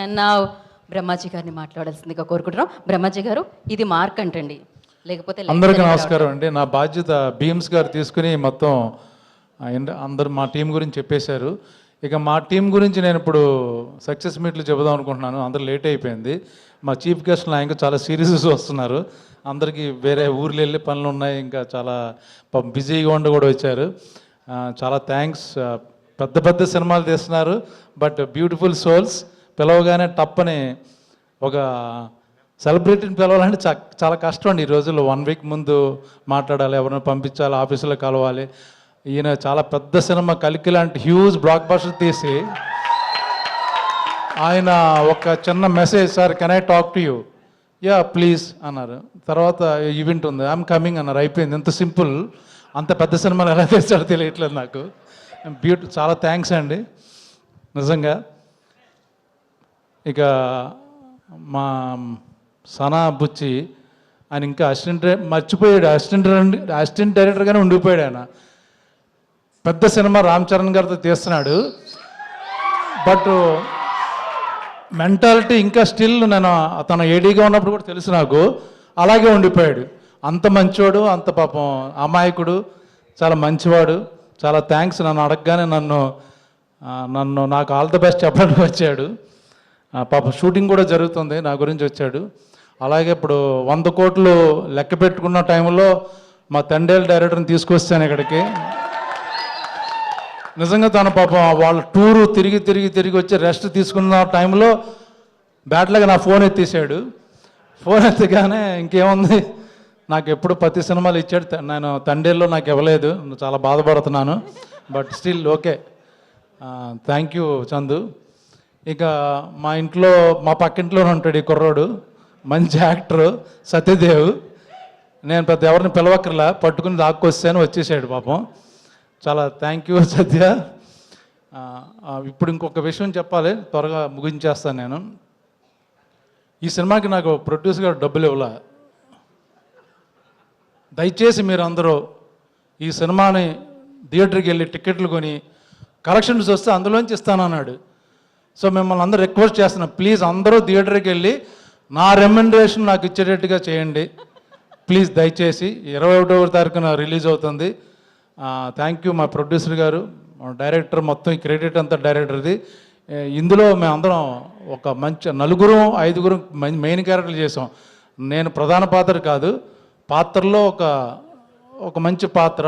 And నా బ్రహ్మాజీ గారిని మాట్లాడాల్సిందిగా కోరుకుంటున్నాం. బ్రహ్మాజీ గారు, ఇది మార్క్ అంటండి, లేకపోతే అందరికీ నమస్కారం అండి. నా బాధ్యత భీమ్స్ గారు తీసుకుని మొత్తం అందరు మా టీం గురించి చెప్పేశారు. ఇక మా టీం గురించి నేను ఇప్పుడు సక్సెస్ మీట్లు చెబుదాం అనుకుంటున్నాను. అందరూ లేట్ అయిపోయింది. మా చీఫ్ గెస్ట్లు ఇంకా చాలా సీరియస్ వస్తున్నారు. అందరికీ వేరే ఊర్లు వెళ్ళే పనులు ఉన్నాయి, ఇంకా చాలా బిజీగా ఉండి కూడా వచ్చారు. చాలా థ్యాంక్స్. పెద్ద పెద్ద సినిమాలు తీస్తున్నారు, బట్ బ్యూటిఫుల్ సోల్స్. పిలవగానే టప్పని ఒక సెలబ్రిటీని పిలవాలంటే చాలా కష్టం అండి ఈ రోజుల్లో. 1 వీక్ ముందు మాట్లాడాలి, ఎవరిని పంపించాలి, ఆఫీసులో కలవాలి. ఈయన చాలా పెద్ద సినిమా కలికి లాంటి హ్యూజ్ బ్లాక్ బస్టర్ తీసి ఆయన ఒక చిన్న message, sir can I talk to you, yeah please అన్నారు. తర్వాత ఈవెంట్ ఉంది, ఐఎమ్ కమింగ్ అన్నారు. అయిపోయింది. ఎంత సింపుల్. అంత పెద్ద సినిమాలు ఎలా తీస్తాడో తెలియట్లేదు నాకు. చాలా థ్యాంక్స్ అండి నిజంగా. ఇక మా సనా బుచ్చి ఆయన ఇంకా మర్చిపోయాడు. అసిస్టెంట్ డైరెక్టర్గానే ఉండిపోయాడు ఆయన. పెద్ద సినిమా రామ్ చరణ్ గారితో తీస్తున్నాడు, బట్ మెంటాలిటీ ఇంకా స్టిల్ నేను తన ఏడీగా ఉన్నప్పుడు కూడా తెలుసు నాకు, అలాగే ఉండిపోయాడు. అంత మంచివాడు, అంత పాపం అమాయకుడు, చాలా మంచివాడు. చాలా థ్యాంక్స్. నన్ను అడగగానే నాకు ఆల్ ద బెస్ట్ చెప్పడానికి వచ్చాడు. పాపం షూటింగ్ కూడా జరుగుతుంది, నా గురించి వచ్చాడు. అలాగే ఇప్పుడు 100 కోట్లు లెక్క పెట్టుకున్న టైంలో మా తండేల్ డైరెక్టర్ని తీసుకొస్తాను ఇక్కడికి. నిజంగా తన పాపం వాళ్ళ టూరు తిరిగి వచ్చి రెస్ట్ తీసుకున్న టైంలో బ్యాట్లాగా నా ఫోన్ ఎత్తేసాడు. ఫోన్ ఎత్తగానే ఇంకేముంది, నాకు ఎప్పుడు ప్రతి సినిమాలు ఇచ్చాడు. నేను తండేల్లో నాకు ఇవ్వలేదు, చాలా బాధపడుతున్నాను. But still okay. Thank you Chandu. ఇక మా ఇంట్లో, మా పక్కింట్లోనే ఉంటాడు ఈ కుర్రోడు, మంచి యాక్టరు సత్యదేవ్. నేను పెద్ద ఎవరిని పిలవక్కర్లా, పట్టుకుని దాక్కొస్తాను, వచ్చేసాడు పాపం. చాలా థ్యాంక్ యూ సత్య. ఇప్పుడు ఇంకొక విషయం చెప్పాలి, త్వరగా ముగించేస్తాను నేను. ఈ సినిమాకి నాకు ప్రొడ్యూసర్ గారు డబ్బులు ఇవ్వలే. దయచేసి మీరు అందరూ ఈ సినిమాని థియేటర్కి వెళ్ళి టికెట్లు కొని కలెక్షన్స్ వస్తే అందులోంచి ఇస్తానన్నాడు. సో మిమ్మల్ని అందరూ రిక్వెస్ట్ చేస్తున్నాను, ప్లీజ్ అందరూ థియేటర్కి వెళ్ళి నా రెమ్యునరేషన్ నాకు ఇచ్చేటట్టుగా చేయండి ప్లీజ్. దయచేసి 21వ తారీఖున రిలీజ్ అవుతుంది. థ్యాంక్ యూ మా ప్రొడ్యూసర్ గారు, డైరెక్టర్, మొత్తం ఈ క్రెడిట్ అంతా డైరెక్టర్ది. ఇందులో మేమందరం ఒక మంచి 4-5 మెయిన్ క్యారెక్టర్లు చేసాం. నేను ప్రధాన పాత్ర కాదు, పాత్రలో ఒక మంచి పాత్ర.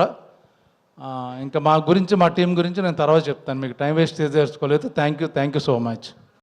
ఇంకా మా గురించి, మా టీం గురించి నేను తర్వాత చెప్తాను, మీకు టైం వేస్ట్ చేసుకోలేదు. Thank you so much.